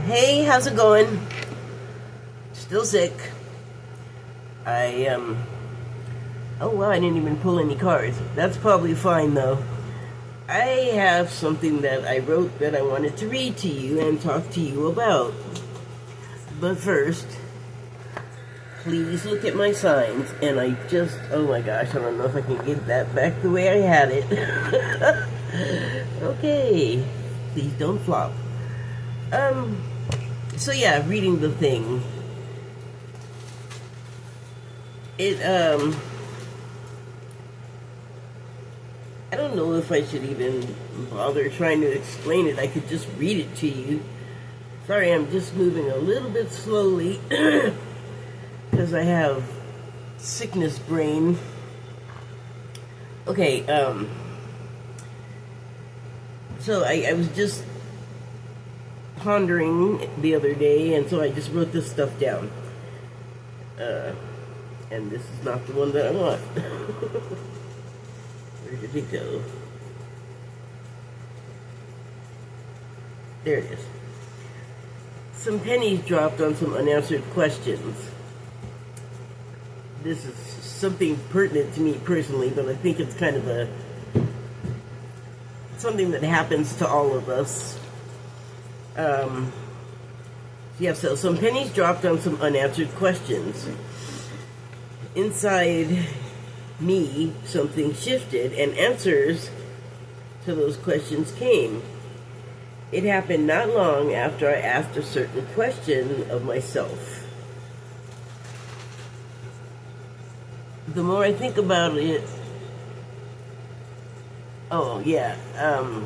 Hey, how's it going? Still sick. Oh wow, I didn't even pull any cards. That's probably fine though. I have something that I wrote that I wanted to read to you and talk to you about. But first, please look at my signs. And oh my gosh, I don't know if I can get that back the way I had it. Okay, please don't flop. So yeah, reading the thing. I don't know if I should even bother trying to explain it. I could just read it to you. Sorry, I'm just moving a little bit slowly because I have sickness brain. Okay, so I was just pondering the other day, and so I just wrote this stuff down. And this is not the one that I want. Where did it go? There it is. Some pennies dropped on some unanswered questions. This is something pertinent to me personally, but I think it's kind of something that happens to all of us. So some pennies dropped on some unanswered questions. Inside me, something shifted, and answers to those questions came. It happened not long after I asked a certain question of myself. The more I think about it, the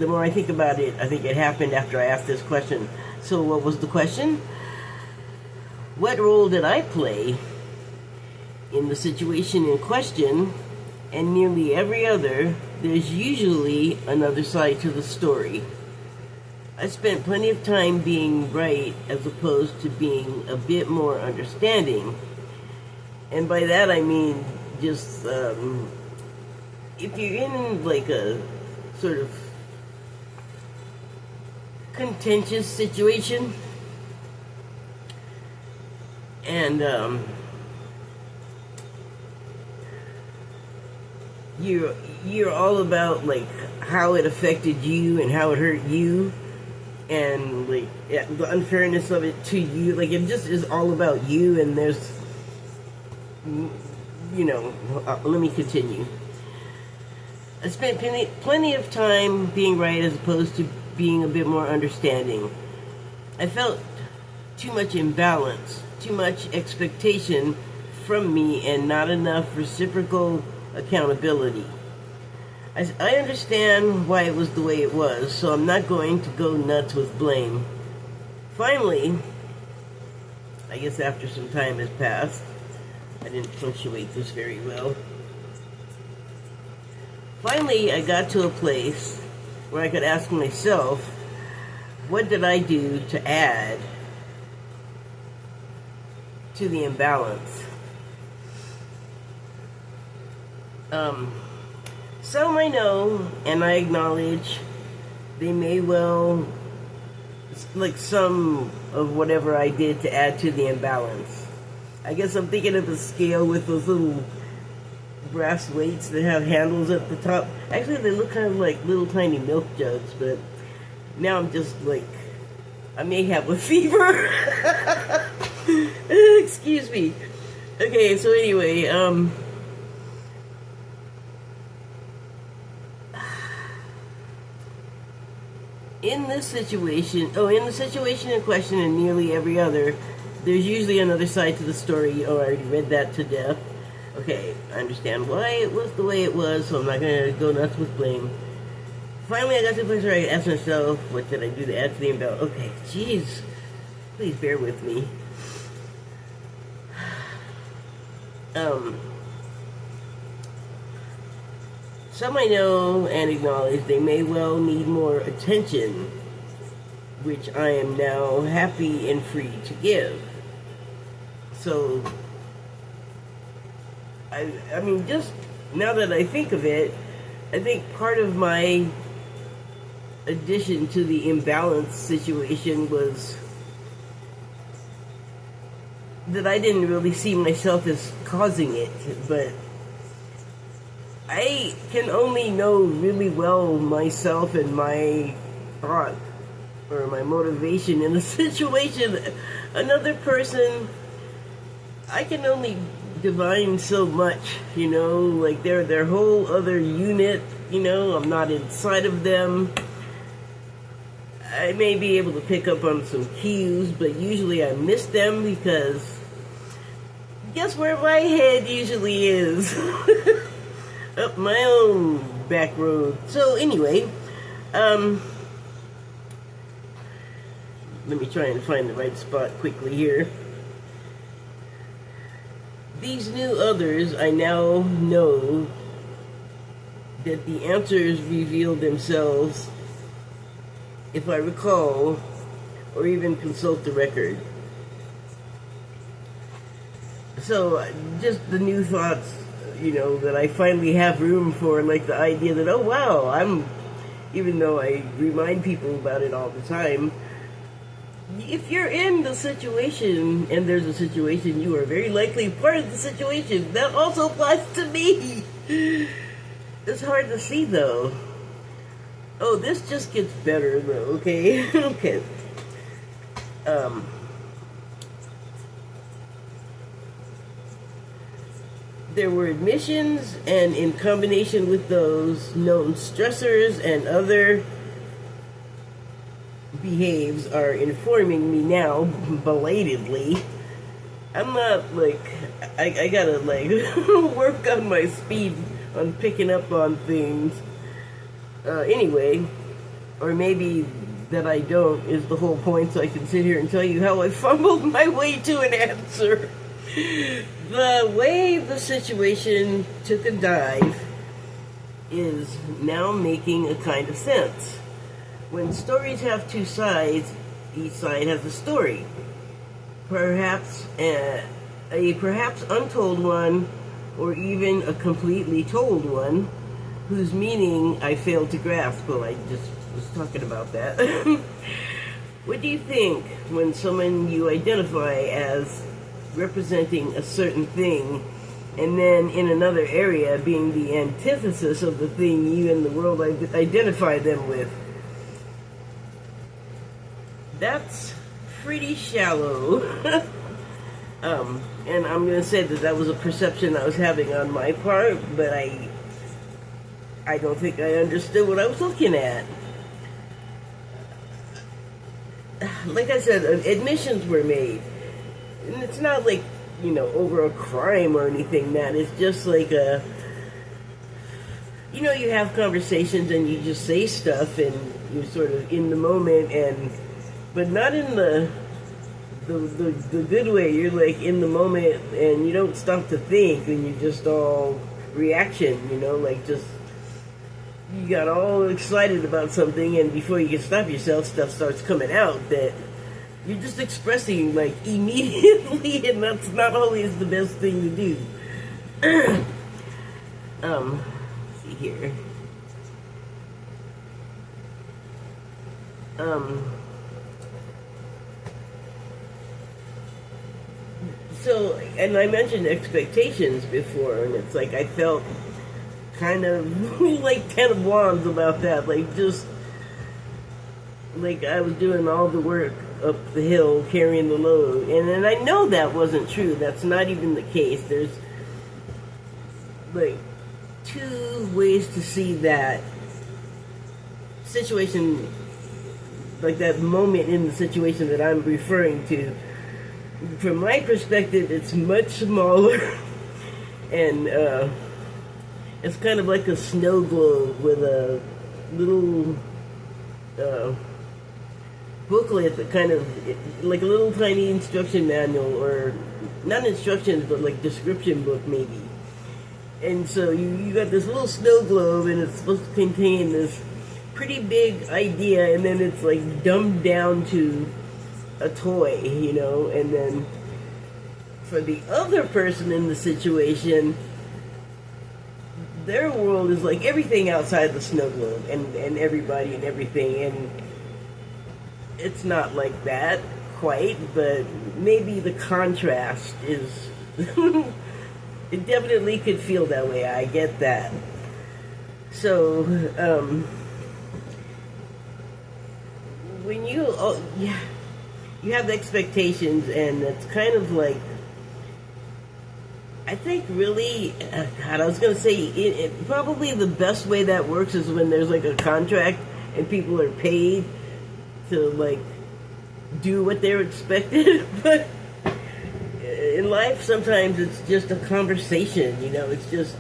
more I think about it, I think it happened after I asked this question. So what was the question? What role did I play in the situation in question? And nearly every other, there's usually another side to the story. I spent plenty of time being right as opposed to being a bit more understanding. And by that I mean just, if you're in like a sort of contentious situation, and you're all about like how it affected you and how it hurt you, and like the unfairness of it to you. Like it just is all about you, and there's, let me continue. I spent plenty of time being right as opposed to being a bit more understanding. I felt too much imbalance, too much expectation from me, and not enough reciprocal accountability. I understand why it was the way it was, so I'm not going to go nuts with blame. Finally, I guess after some time has passed, I didn't punctuate this very well. Finally, I got to a place where I could ask myself, what did I do to add to the imbalance? Some I know, and I acknowledge they may well, like some of whatever I did to add to the imbalance. I guess I'm thinking of a scale with those little brass weights that have handles at the top. Actually, they look kind of like little tiny milk jugs, but now I'm just like, I may have a fever. Excuse me. Okay, so anyway, in the situation in question and nearly every other, there's usually another side to the story. Oh, I already read that to death. Okay, I understand why it was the way it was, so I'm not going to go nuts with blame. Finally, I got to the place where I asked myself, what did I do to add to the imbalance? Okay, jeez. Please bear with me. Some I know and acknowledge they may well need more attention, which I am now happy and free to give. So, I mean, just now that I think of it, I think part of my addition to the imbalance situation was that I didn't really see myself as causing it, but I can only know really well myself and my thought or my motivation in a situation. Another person, I can only divine so much, like they're their whole other unit, I'm not inside of them. I may be able to pick up on some cues, but usually I miss them because guess where my head usually is? Up my own back road. So anyway, let me try and find the right spot quickly here. These new others, I now know that the answers reveal themselves if I recall or even consult the record. So just the new thoughts, that I finally have room for, like the idea that, oh wow, even though I remind people about it all the time, if you're in the situation and there's a situation, you are very likely part of the situation. That also applies to me. It's hard to see though. Oh, this just gets better though, okay? Okay. There were admissions, and in combination with those known stressors and other behaves are informing me now, belatedly. I'm not, I gotta, work on my speed on picking up on things. Anyway, or maybe that I don't is the whole point, so I can sit here and tell you how I fumbled my way to an answer. The way the situation took a dive is now making a kind of sense. When stories have two sides, each side has a story. Perhaps a perhaps untold one, or even a completely told one, whose meaning I failed to grasp. Well, I just was talking about that. What do you think when someone you identify as representing a certain thing, and then in another area being the antithesis of the thing you in the world identify them with? That's pretty shallow. And I'm going to say that was a perception I was having on my part, but I don't think I understood what I was looking at. Like I said, admissions were made. And it's not like, over a crime or anything, man. It's just like you have conversations and you just say stuff and you're sort of in the moment, but not in the good way. You're like in the moment and you don't stop to think, and you're just all reaction, you got all excited about something, and before you can stop yourself, stuff starts coming out that you're just expressing immediately, and that's not always the best thing to do. Let's see here. So, and I mentioned expectations before, and it's like I felt kind of like 10 of wands about that, just like I was doing all the work up the hill, carrying the load. And then I know that wasn't true. That's not even the case. There's two ways to see that situation, that moment in the situation that I'm referring to. From my perspective, it's much smaller, and it's kind of like a snow globe with a little booklet that kind of, like a little tiny instruction manual, or not instructions, but description book maybe. And so you got this little snow globe, and it's supposed to contain this pretty big idea, and then it's dumbed down to a toy, and then for the other person in the situation, their world is like everything outside the snow globe and everybody and everything, and it's not like that quite, but maybe the contrast is it definitely could feel that way. I get that. So when you have the expectations, and it's kind of like, I think really, God, I was going to say, probably the best way that works is when there's like a contract and people are paid to like do what they're expected. But in life, sometimes it's just a conversation, it's just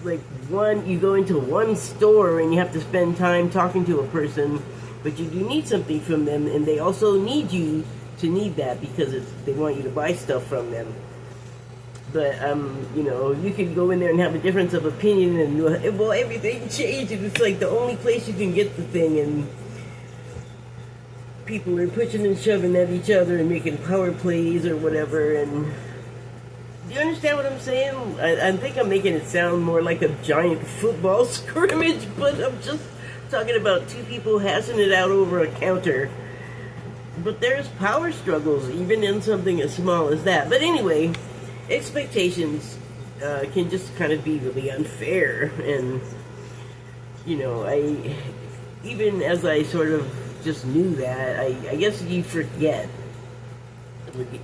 like you go into one store and you have to spend time talking to a person, but you do need something from them, and they also need you to need that because they want you to buy stuff from them. But, you could go in there and have a difference of opinion, and, well, everything changed, and it's like the only place you can get the thing, and people are pushing and shoving at each other and making power plays or whatever, and do you understand what I'm saying? I think I'm making it sound more like a giant football scrimmage, but I'm just talking about two people hashing it out over a counter. But there's power struggles, even in something as small as that. But anyway, expectations can just kind of be really unfair, and even as I sort of just knew that, I guess you forget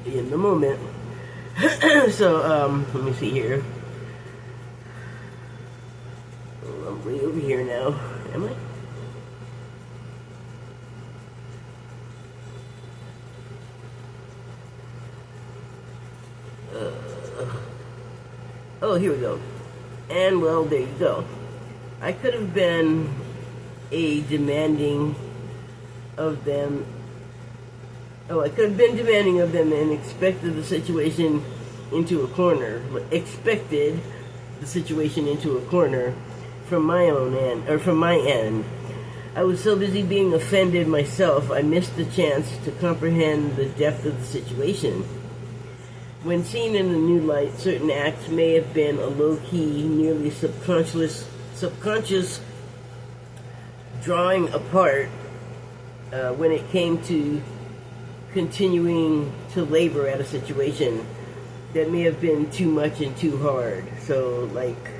in the moment. So let me see here. Oh, I'm way over here now. Am I? Oh, here we go. And, well, there you go. I could have been demanding of them. Oh, I could have been demanding of them and expected the situation into a corner. Expected the situation into a corner from my own end, or from my end. I was so busy being offended myself, I missed the chance to comprehend the depth of the situation. When seen in a new light, certain acts may have been a low-key, nearly subconscious drawing apart when it came to continuing to labor at a situation that may have been too much and too hard. So, like,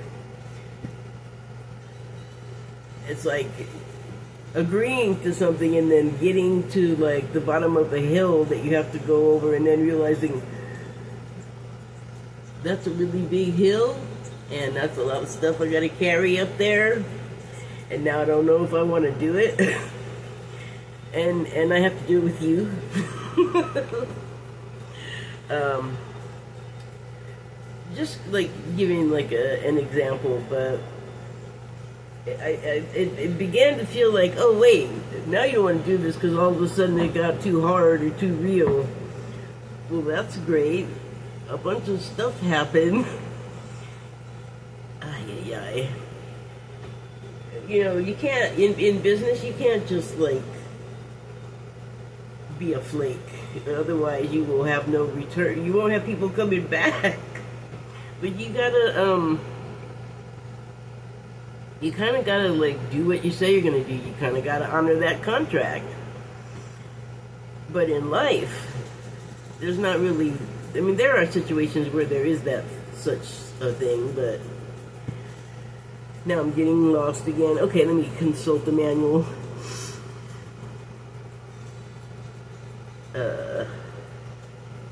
it's like agreeing to something and then getting to, like, the bottom of a hill that you have to go over, and then realizing that's a really big hill, and that's a lot of stuff I gotta carry up there, and now I don't know if I want to do it. and I have to do it with you. Just like giving like an example, but it began to feel like, oh wait, now you don't want to do this because all of a sudden it got too hard or too real. Well, that's great. A bunch of stuff happened. Ay. You can't, in business, you can't just like be a flake. Otherwise you will have no return. You won't have people coming back. But you gotta, you kind of gotta like do what you say you're gonna do. You kind of gotta honor that contract. But in life, there's not really, I mean, there are situations where there is such a thing, but now I'm getting lost again. Okay, let me consult the manual.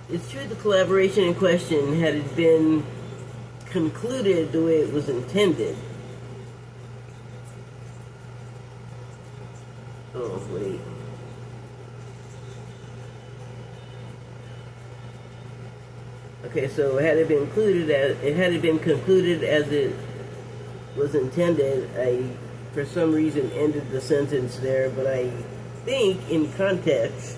It's true the collaboration in question, had it been concluded the way it was intended. Oh, wait. Okay, so had it been concluded as it was intended, I, for some reason, ended the sentence there, but I think in context,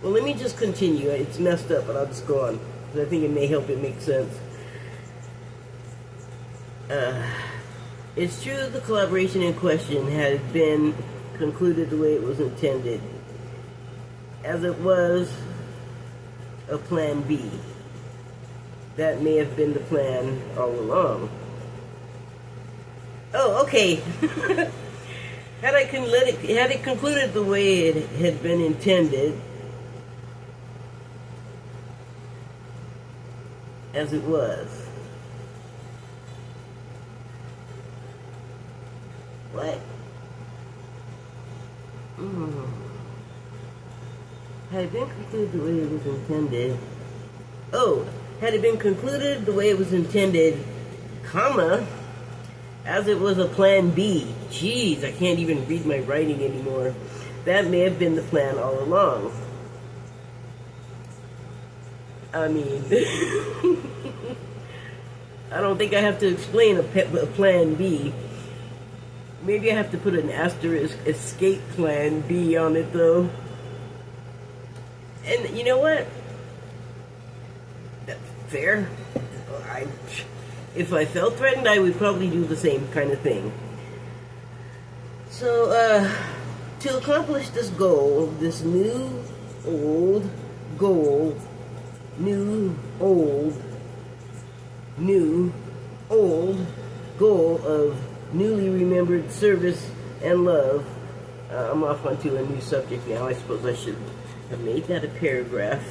well, let me just continue. It's messed up, but I'll just go on, because I think it may help it make sense. It's true the collaboration in question had been concluded the way it was intended, as it was a plan B. That may have been the plan all along. Oh, okay. Had it concluded the way it had been intended, as it was. What? Had it been concluded the way it was intended. Oh, had it been concluded the way it was intended, comma, as it was a plan B. Jeez, I can't even read my writing anymore. That may have been the plan all along. I mean, I don't think I have to explain a plan B. Maybe I have to put an asterisk escape plan B on it though. And you know what? That's fair. If I felt threatened, I would probably do the same kind of thing. So, to accomplish this goal, this new, old goal, new, old goal of newly remembered service and love. I'm off onto a new subject now. I suppose I should have made that a paragraph.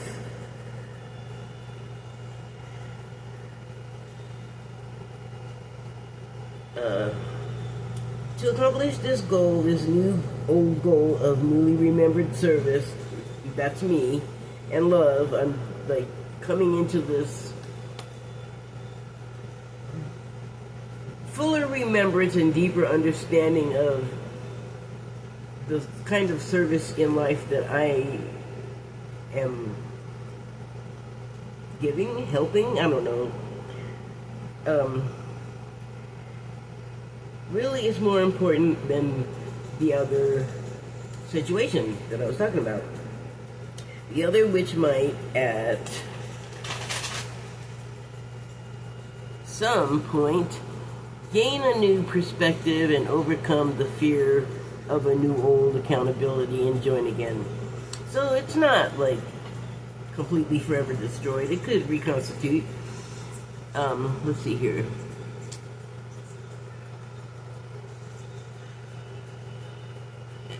To accomplish this goal, this new old goal of newly remembered service, that's me, and love, I'm like coming into this fuller remembrance and deeper understanding of the kind of service in life that I am giving, helping, I don't know. Really is more important than the other situation that I was talking about. The other which might, at some point, gain a new perspective and overcome the fear of a new old accountability and join again. So it's not like completely forever destroyed. It could reconstitute. Let's see here.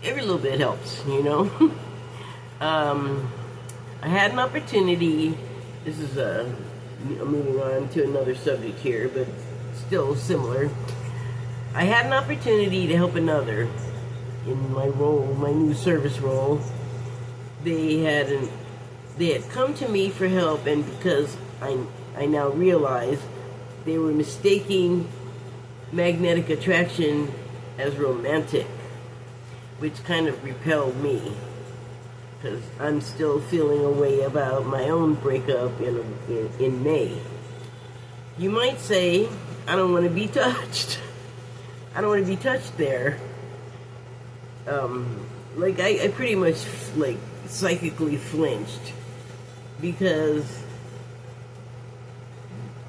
Every little bit helps, you know. I had an opportunity. This is I'm moving on to another subject here, but still similar. I had an opportunity to help another in my role, my new service role. They had come to me for help, and because I now realize they were mistaking magnetic attraction as romantic, which kind of repelled me, because I'm still feeling a way about my own breakup in May. You might say, I don't want to be touched. I don't want to be touched there. Like I pretty much like psychically flinched, because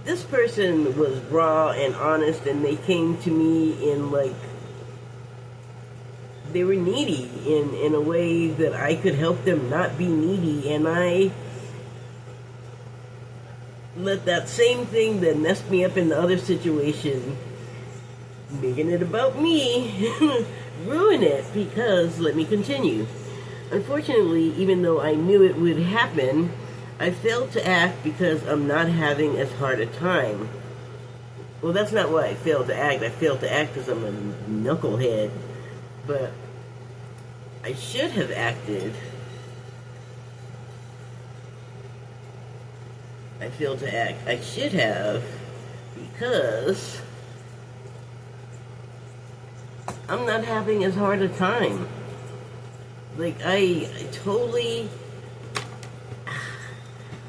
this person was raw and honest, and they came to me in like, they were needy in a way that I could help them not be needy, and I let that same thing that messed me up in the other situation, making it about me, ruin it. Because, let me continue. Unfortunately, even though I knew it would happen, I failed to act because I'm not having as hard a time. Well, that's not why I failed to act. I failed to act because I'm a knucklehead. But I should have acted. I failed to act. I should have, because I'm not having as hard a time. Like, I totally,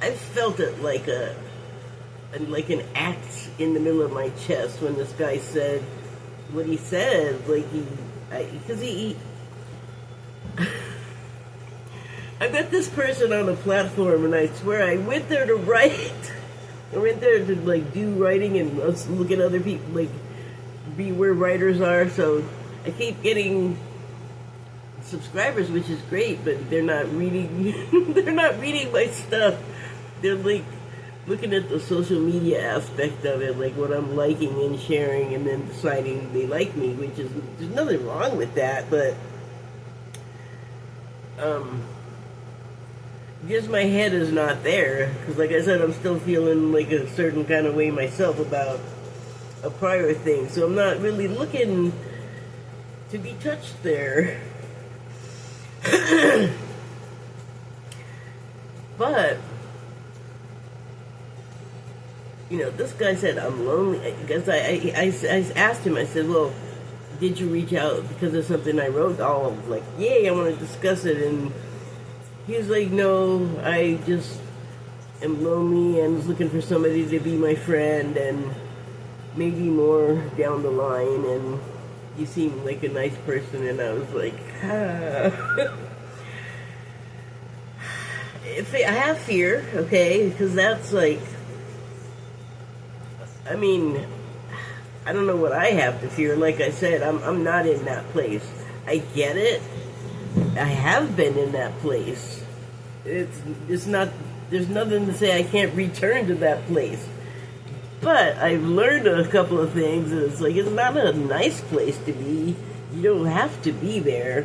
I felt it like an axe in the middle of my chest when this guy said what he said. Like, because he I met this person on a platform, and I swear I went there to write. I went there to like do writing and look at other people, like be where writers are. So I keep getting subscribers, which is great, but they're not reading. They're not reading my stuff. They're like looking at the social media aspect of it, like what I'm liking and sharing, and then deciding they like me, which is, there's nothing wrong with that, but just my head is not there, because like I said, I'm still feeling like a certain kind of way myself about a prior thing, so I'm not really looking to be touched there. But you know, this guy said, I'm lonely, because I asked him, I said, well, did you reach out because of something I wrote? Oh, like, yay, I want to discuss it. And he was like, no, I just am lonely and was looking for somebody to be my friend, and maybe more down the line, and you seem like a nice person. And I was like, if I have fear, okay, because that's like, I mean, I don't know what I have to fear. Like I said, I'm not in that place. I get it. I have been in that place. It's not, there's nothing to say I can't return to that place. But I've learned a couple of things. It's like, it's not a nice place to be. You don't have to be there.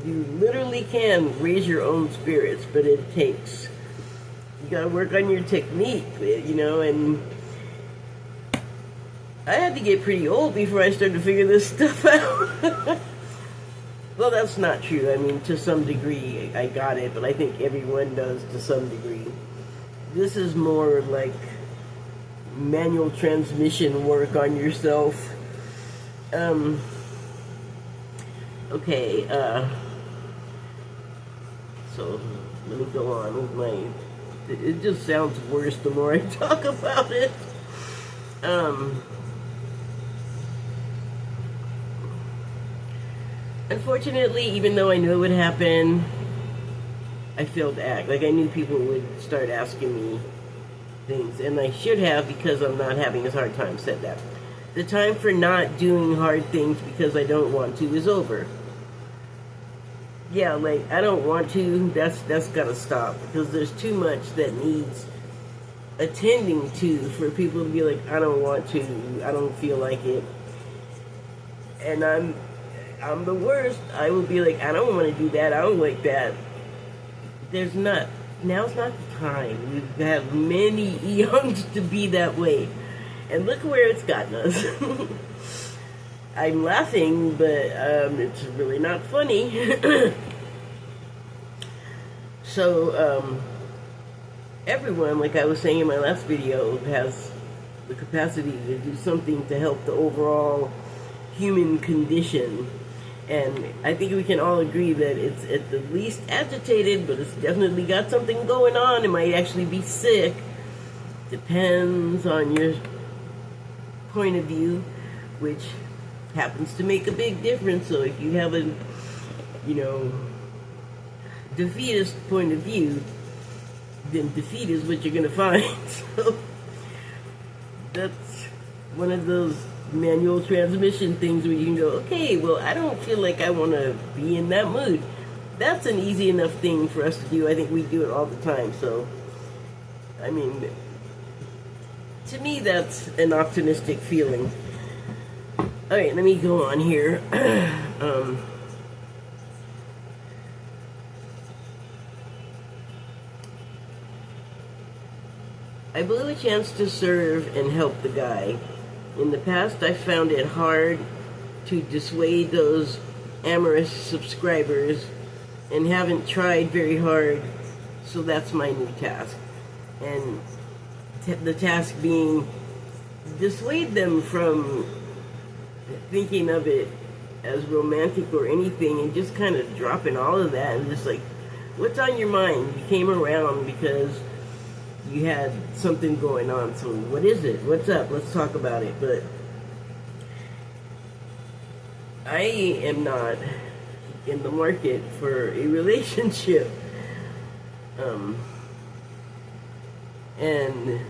You literally can raise your own spirits, but it takes, you gotta work on your technique, you know, and I had to get pretty old before I started to figure this stuff out. Well, that's not true. I mean, to some degree, I got it, but I think everyone does to some degree. This is more like manual transmission work on yourself. Okay, so let me go on with my, it just sounds worse the more I talk about it. Unfortunately, even though I knew it would happen, I failed to act. Like, I knew people would start asking me things, and I should have, because I'm not having a hard time, said that. The time for not doing hard things because I don't want to is over. Yeah, like, I don't want to, that's gotta stop, because there's too much that needs attending to for people to be like, I don't want to, I don't feel like it. And I'm the worst. I will be like, I don't want to do that, I don't like that. There's not, now's not the time. We've had many eons to be that way. And look where it's gotten us. I'm laughing, but it's really not funny. So, everyone, like I was saying in my last video, has the capacity to do something to help the overall human condition. And I think we can all agree that it's at the least agitated, but it's definitely got something going on. It might actually be sick. Depends on your point of view, which happens to make a big difference. So if you have a, you know, defeatist point of view, then defeat is what you're going to find. So that's one of those manual transmission things where you can go, okay, well, I don't feel like I want to be in that mood. That's an easy enough thing for us to do. I think we do it all the time. So, I mean, to me, that's an optimistic feeling. All right, let me go on here. I blew a chance to serve and help the guy. In the past, I found it hard to dissuade those amorous subscribers and haven't tried very hard, so that's my new task. And the task being dissuade them from thinking of it as romantic or anything, and just kind of dropping all of that and just like, what's on your mind? You came around because you had something going on, so what is it? What's up? Let's talk about it. But I am not in the market for a relationship. And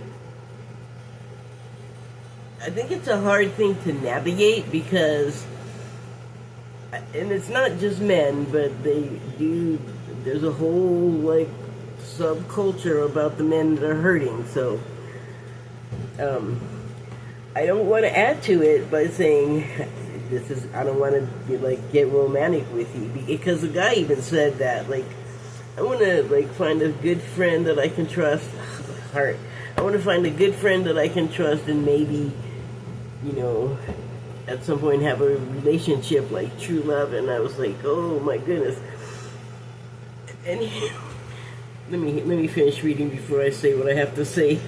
I think it's a hard thing to navigate because, and it's not just men, but they do, there's a whole like subculture about the men that are hurting. So I don't want to add to it by saying I don't want to get romantic with you, because the guy even said that, like, I want to find a good friend that I can trust. Heart. I want to find a good friend that I can trust, and maybe, at some point have a relationship like true love. And I was like, oh my goodness. And let me finish reading before I say what I have to say.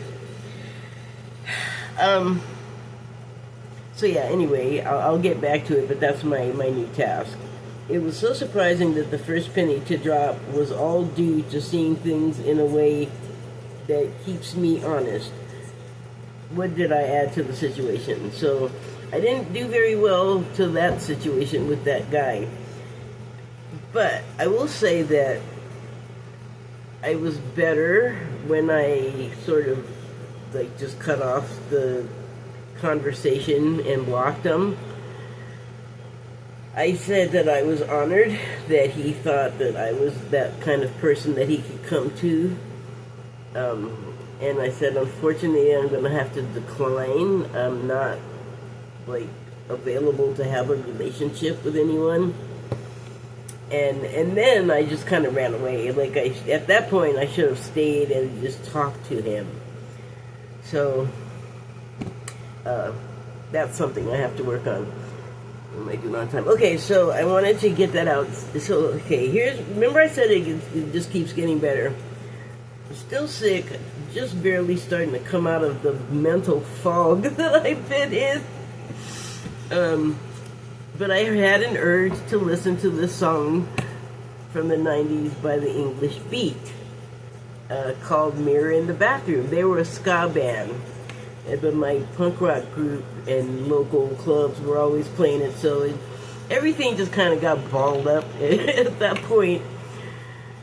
So yeah, anyway, I'll get back to it, but that's my new task. It was so surprising that the first penny to drop was all due to seeing things in a way that keeps me honest. What did I add to the situation? So I didn't do very well to that situation with that guy. But I will say that I was better when I sort of just cut off the conversation and blocked him. I said that I was honored that he thought that I was that kind of person that he could come to. And I said, unfortunately, I'm going to have to decline. I'm not, available to have a relationship with anyone. And then I just kind of ran away. At that point, I should have stayed and just talked to him. So, that's something I have to work on. What am I doing on time? Okay, so I wanted to get that out. So, okay, remember I said it just keeps getting better. I'm still sick, just barely starting to come out of the mental fog that I've been in. But I had an urge to listen to this song from the 90s by the English Beat, called Mirror in the Bathroom. They were a ska band, but my punk rock group and local clubs were always playing it, so everything just kind of got balled up at that point.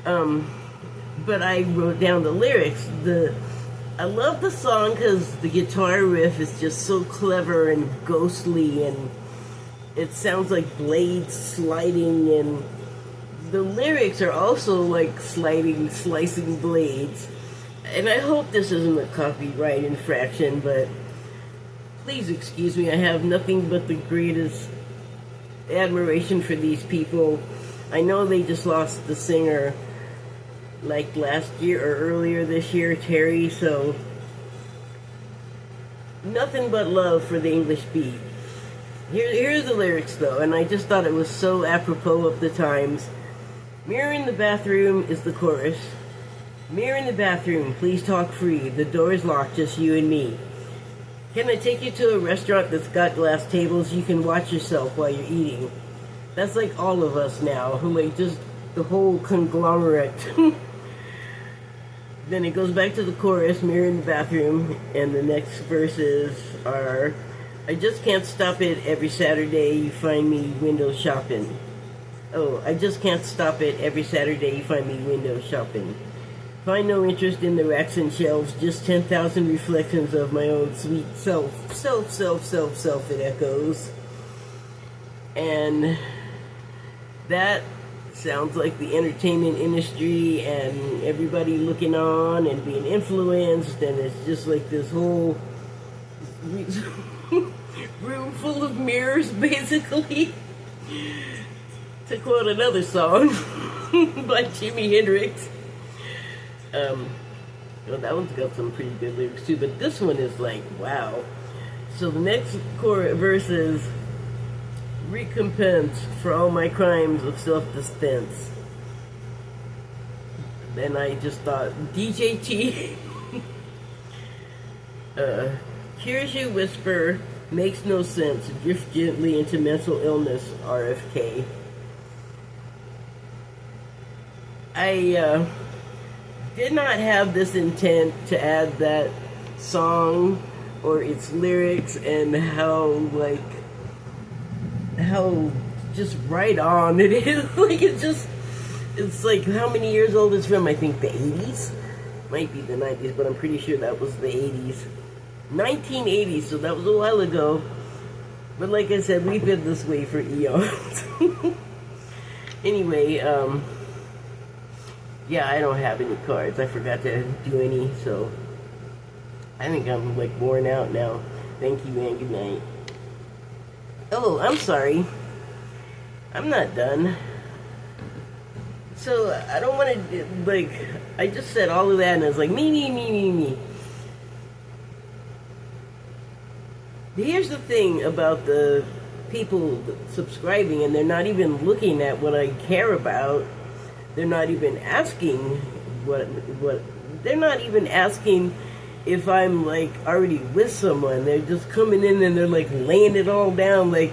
But I wrote down the lyrics. I love the song because the guitar riff is just so clever and ghostly, and it sounds like blades sliding, and the lyrics are also like slicing blades. And I hope this isn't a copyright infraction, but please excuse me. I have nothing but the greatest admiration for these people. I know they just lost the singer last year or earlier this year, Terry, so nothing but love for the English Beat. Here's the lyrics though, and I just thought it was so apropos of the times. Mirror in the bathroom is the chorus. Mirror in the bathroom, please talk free. The door is locked, just you and me. Can I take you to a restaurant that's got glass tables? You can watch yourself while you're eating. That's like all of us now, just the whole conglomerate. Then it goes back to the chorus, mirror in the bathroom, and the next verses are, I just can't stop it, every Saturday you find me window shopping. Oh, I just can't stop it, every Saturday you find me window shopping. Find no interest in the racks and shelves, just 10,000 reflections of my own sweet self. Self, it echoes. And that sounds like the entertainment industry and everybody looking on and being influenced, and it's just like this whole room full of mirrors, basically. To quote another song by Jimi Hendrix. Well, that one's got some pretty good lyrics too, but this one is like, wow. So the next verse is, recompense for all my crimes of self-defense. Then I just thought, DJT. Hears you whisper, makes no sense, drift gently into mental illness, RFK. I did not have this intent to add that song or its lyrics and how just right on it is. It's like, how many years old it's from? I think the 80s? Might be the 90s, but I'm pretty sure that was the 80s. 1980s, so that was a while ago. But like I said, we've been this way for eons. Anyway, Yeah, I don't have any cards. I forgot to do any, so I think I'm like worn out now. Thank you and good night. Oh, I'm sorry. I'm not done. So I don't want to, like, I just said all of that and I was like, me. Here's the thing about the people subscribing, and they're not even looking at what I care about. They're not even asking what they're not even asking if I'm like already with someone. They're just coming in and they're like laying it all down like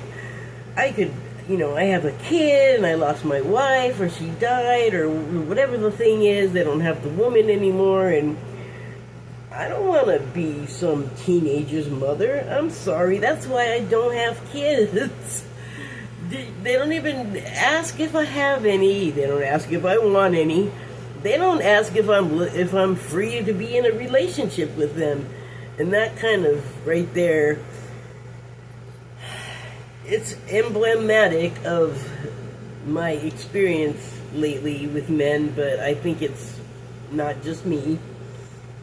I could, I have a kid and I lost my wife or she died or whatever the thing is. They don't have the woman anymore, and I don't want to be some teenager's mother. I'm sorry. That's why I don't have kids. They don't even ask if I have any. They don't ask if I want any. They don't ask if I'm free to be in a relationship with them. And that kind of right there, it's emblematic of my experience lately with men, but I think it's not just me.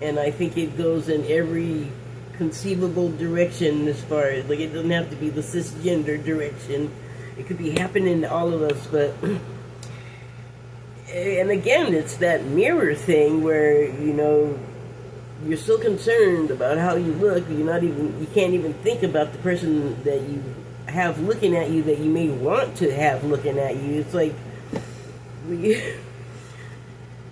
And I think it goes in every conceivable direction as far as, like, it doesn't have to be the cisgender direction. It could be happening to all of us, but, and again, it's that mirror thing where, you're so concerned about how you look, you can't even think about the person that you have looking at you that you may want to have looking at you. It's like,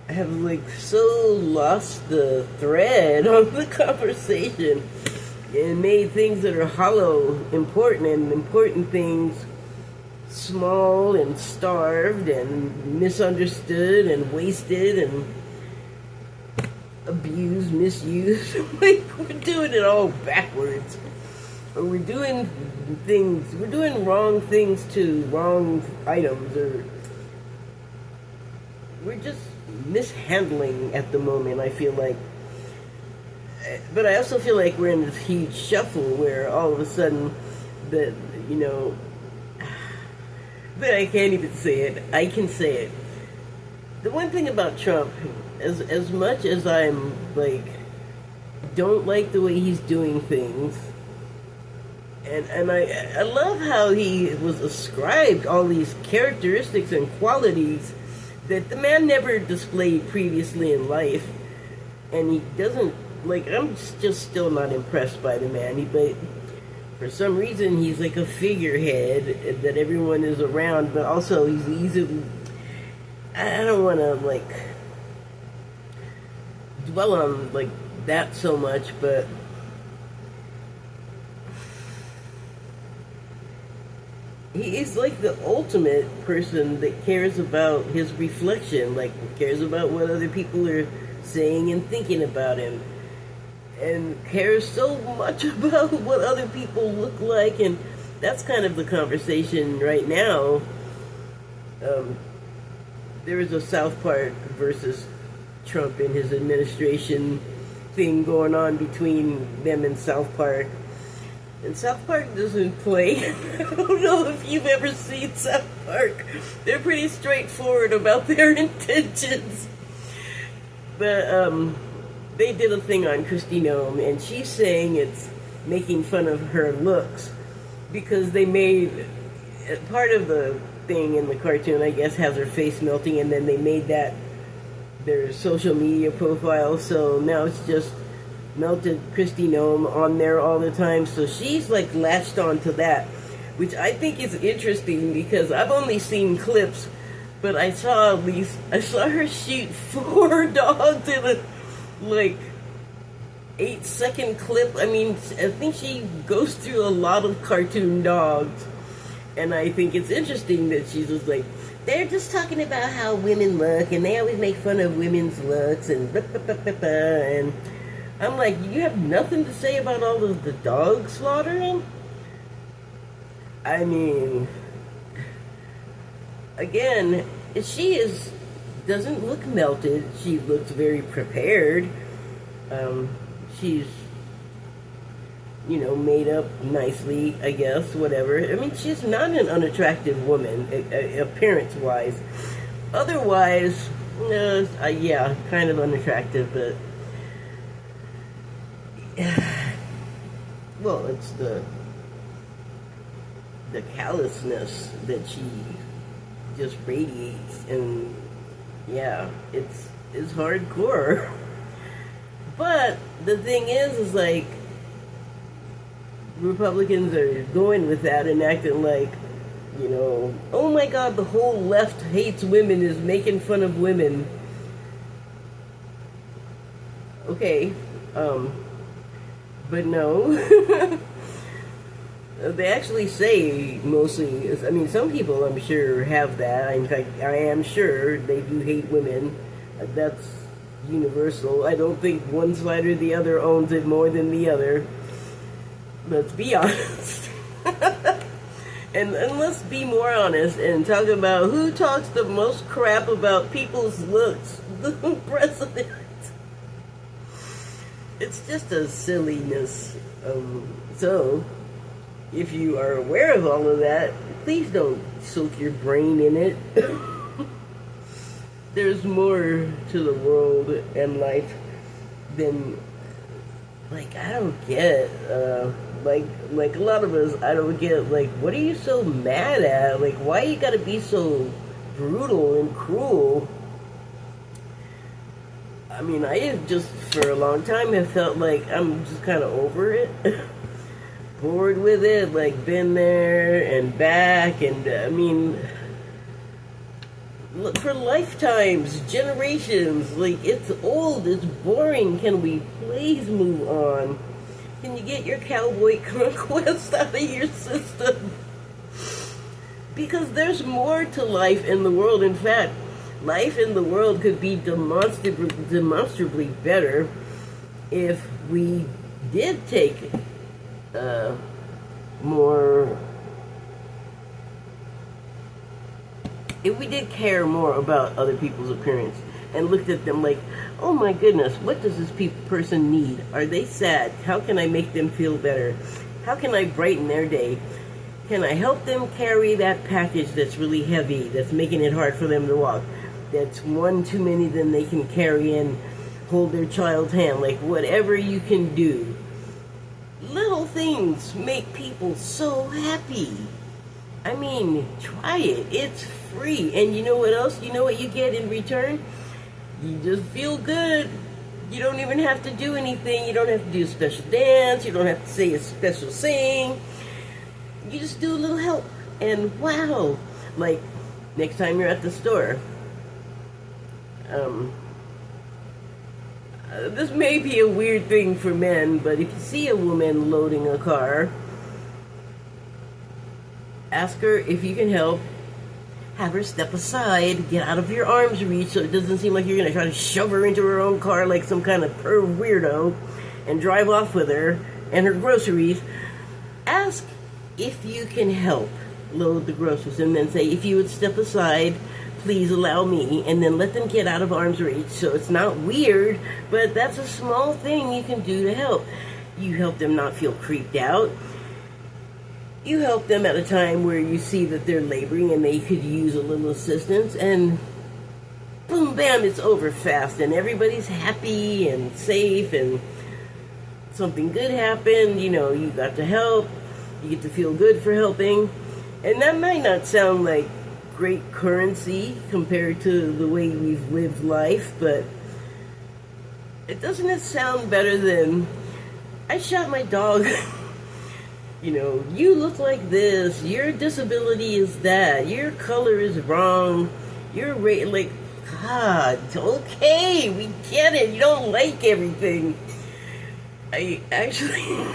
I have like so lost the thread of the conversation and made things that are hollow important, and important things small and starved and misunderstood and wasted and abused, misused. Like, we're doing it all backwards. Or we're doing wrong things to wrong items, or we're just mishandling at the moment, I feel like. But I also feel like we're in this huge shuffle where all of a sudden that, but I can't even say it. I can say it. The one thing about Trump, as much as I'm like, don't like the way he's doing things, and I love how he was ascribed all these characteristics and qualities that the man never displayed previously in life, and he doesn't, like, I'm just still not impressed by the man. But for some reason, he's like a figurehead that everyone is around, but also he's easily, I don't want to, like, dwell on, like, that so much, but he is like the ultimate person that cares about his reflection, like cares about what other people are saying and thinking about him, and cares so much about what other people look like. And that's kind of the conversation right now. There is a South Park versus Trump and his administration thing going on between them and South Park. And South Park doesn't play. I don't know if you've ever seen South Park. They're pretty straightforward about their intentions. But they did a thing on Kristi Noem, and she's saying it's making fun of her looks because they made part of the thing in the cartoon, I guess, has her face melting, and then they made that their social media profile. So now it's just melted Kristi Noem on there all the time. So she's like latched on to that, which I think is interesting because I've only seen clips, but I saw her shoot 4 dogs in a like 8-second clip. I mean, I think she goes through a lot of cartoon dogs, and I think it's interesting that she's just like, they're just talking about how women look, and they always make fun of women's looks, and and I'm like, you have nothing to say about all of the dog slaughtering? I mean, again, she doesn't look melted. She looks very prepared. She's, made up nicely, I guess, whatever. I mean, she's not an unattractive woman, appearance-wise. Otherwise, Yeah, kind of unattractive, but well, it's the callousness that she just radiates, and yeah, it's hardcore. But the thing is like Republicans are going with that and acting like, oh my God, the whole left hates women, is making fun of women. Okay, but no. They actually say mostly, I mean, some people I'm sure have that. In fact, I am sure they do hate women. That's universal. I don't think one side or the other owns it more than the other. Let's be honest. And let's be more honest and talk about who talks the most crap about people's looks. The president. It's just a silliness. So, if you are aware of all of that, please don't soak your brain in it. There's more to the world and life than, like, I don't get, like a lot of us, I don't get, like, what are you so mad at? Like, why you gotta be so brutal and cruel? I mean, I have just, for a long time, have felt like I'm just kind of over it. Bored with it, like, been there and back, and, I mean, look, for lifetimes, generations, like, it's old, it's boring, can we please move on? Can you get your cowboy conquest out of your system? Because there's more to life in the world. In fact, life in the world could be demonstrably better if we did take more, if we did care more about other people's appearance and looked at them like, oh my goodness, what does this person need? Are they sad? How can I make them feel better? How can I brighten their day? Can I help them carry that package that's really heavy, that's making it hard for them to walk, that's one too many than they can carry, and hold their child's hand? Like, whatever you can do. Little things make people so happy. I mean, try it. It's free. And you know what else? You know what you get in return? You just feel good. You don't even have to do anything. You don't have to do a special dance. You don't have to say a special sing. You just do a little help. And wow. Like, next time you're at the store, this may be a weird thing for men, but if you see a woman loading a car, ask her if you can help. Have her step aside, get out of your arm's reach so it doesn't seem like you're going to try to shove her into her own car like some kind of perv weirdo and drive off with her and her groceries. Ask if you can help load the groceries, and then say, if you would step aside, please allow me, and then let them get out of arm's reach. So it's not weird, but that's a small thing you can do to help. You help them not feel creeped out. You help them at a time where you see that they're laboring and they could use a little assistance, and boom, bam, it's over fast, and everybody's happy and safe, and something good happened. You got to help. You get to feel good for helping. And that might not sound like great currency compared to the way we've lived life, but doesn't it sound better than, I shot my dog. You look like this, your disability is that, your color is wrong, you're like, God, okay, we get it, you don't like everything. I actually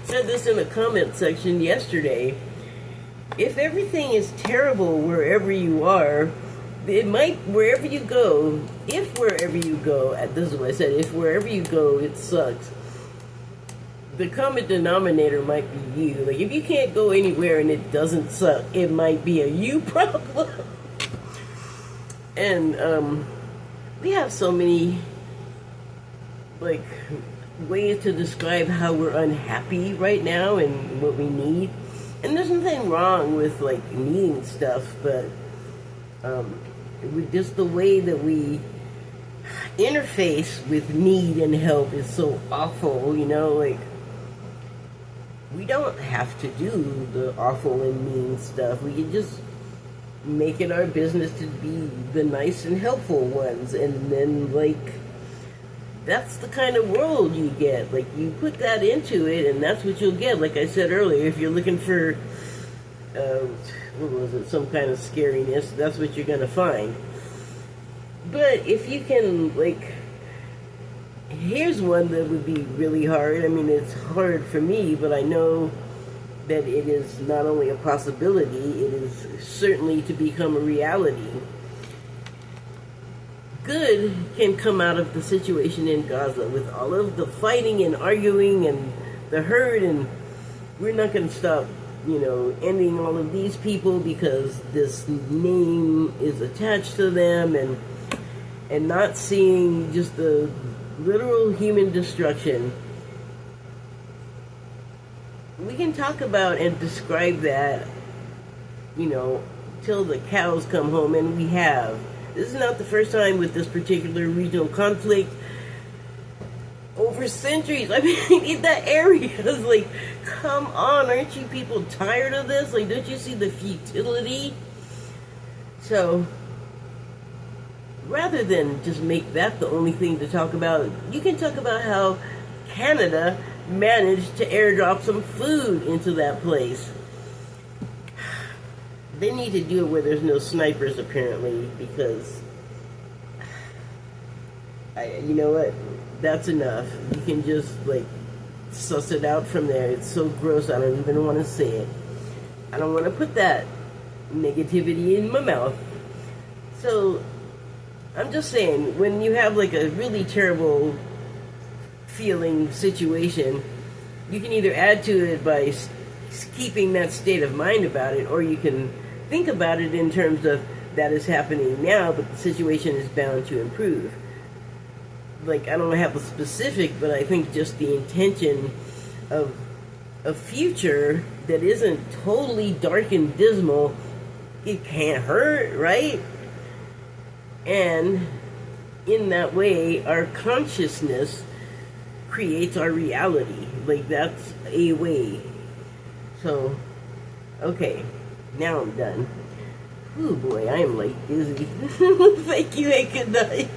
said this in a comment section yesterday. If everything is terrible wherever you are, it might, wherever you go, this is what I said, if wherever you go it sucks, the common denominator might be you. Like, if you can't go anywhere and it doesn't suck, it might be a you problem. And we have so many, like, ways to describe how we're unhappy right now and what we need. And there's nothing wrong with, like, needing stuff, but with just the way that we interface with need and help is so awful, you know, like, we don't have to do the awful and mean stuff. We can just make it our business to be the nice and helpful ones, and then, like, that's the kind of world you get. Like, you put that into it, and that's what you'll get. Like I said earlier, if you're looking for, what was it, some kind of scariness, that's what you're gonna find. But if you can, like, here's one that would be really hard. I mean, it's hard for me, but I know that it is not only a possibility, it is certainly to become a reality. Good can come out of the situation in Gaza with all of the fighting and arguing and the hurt, and we're not going to stop, you know, ending all of these people because this name is attached to them, and not seeing just the literal human destruction. We can talk about and describe that, you know, till the cows come home, and we have. This is not the first time with this particular regional conflict. Over centuries, I mean, in that area, it's like, come on, aren't you people tired of this? Like, don't you see the futility? So, rather than just make that the only thing to talk about, you can talk about how Canada managed to airdrop some food into that place. They need to do it where there's no snipers, apparently, because, you know what, that's enough. You can just, like, suss it out from there. It's so gross, I don't even want to say it. I don't want to put that negativity in my mouth. So, I'm just saying, when you have, like, a really terrible feeling situation, you can either add to it by keeping that state of mind about it, or you can think about it in terms of that is happening now, but the situation is bound to improve. Like, I don't have a specific, but I think just the intention of a future that isn't totally dark and dismal, it can't hurt, right? And in that way, our consciousness creates our reality. Like, that's a way. So, okay, now I'm done. Oh boy, I am, like, dizzy. Thank you and good night.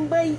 Bye.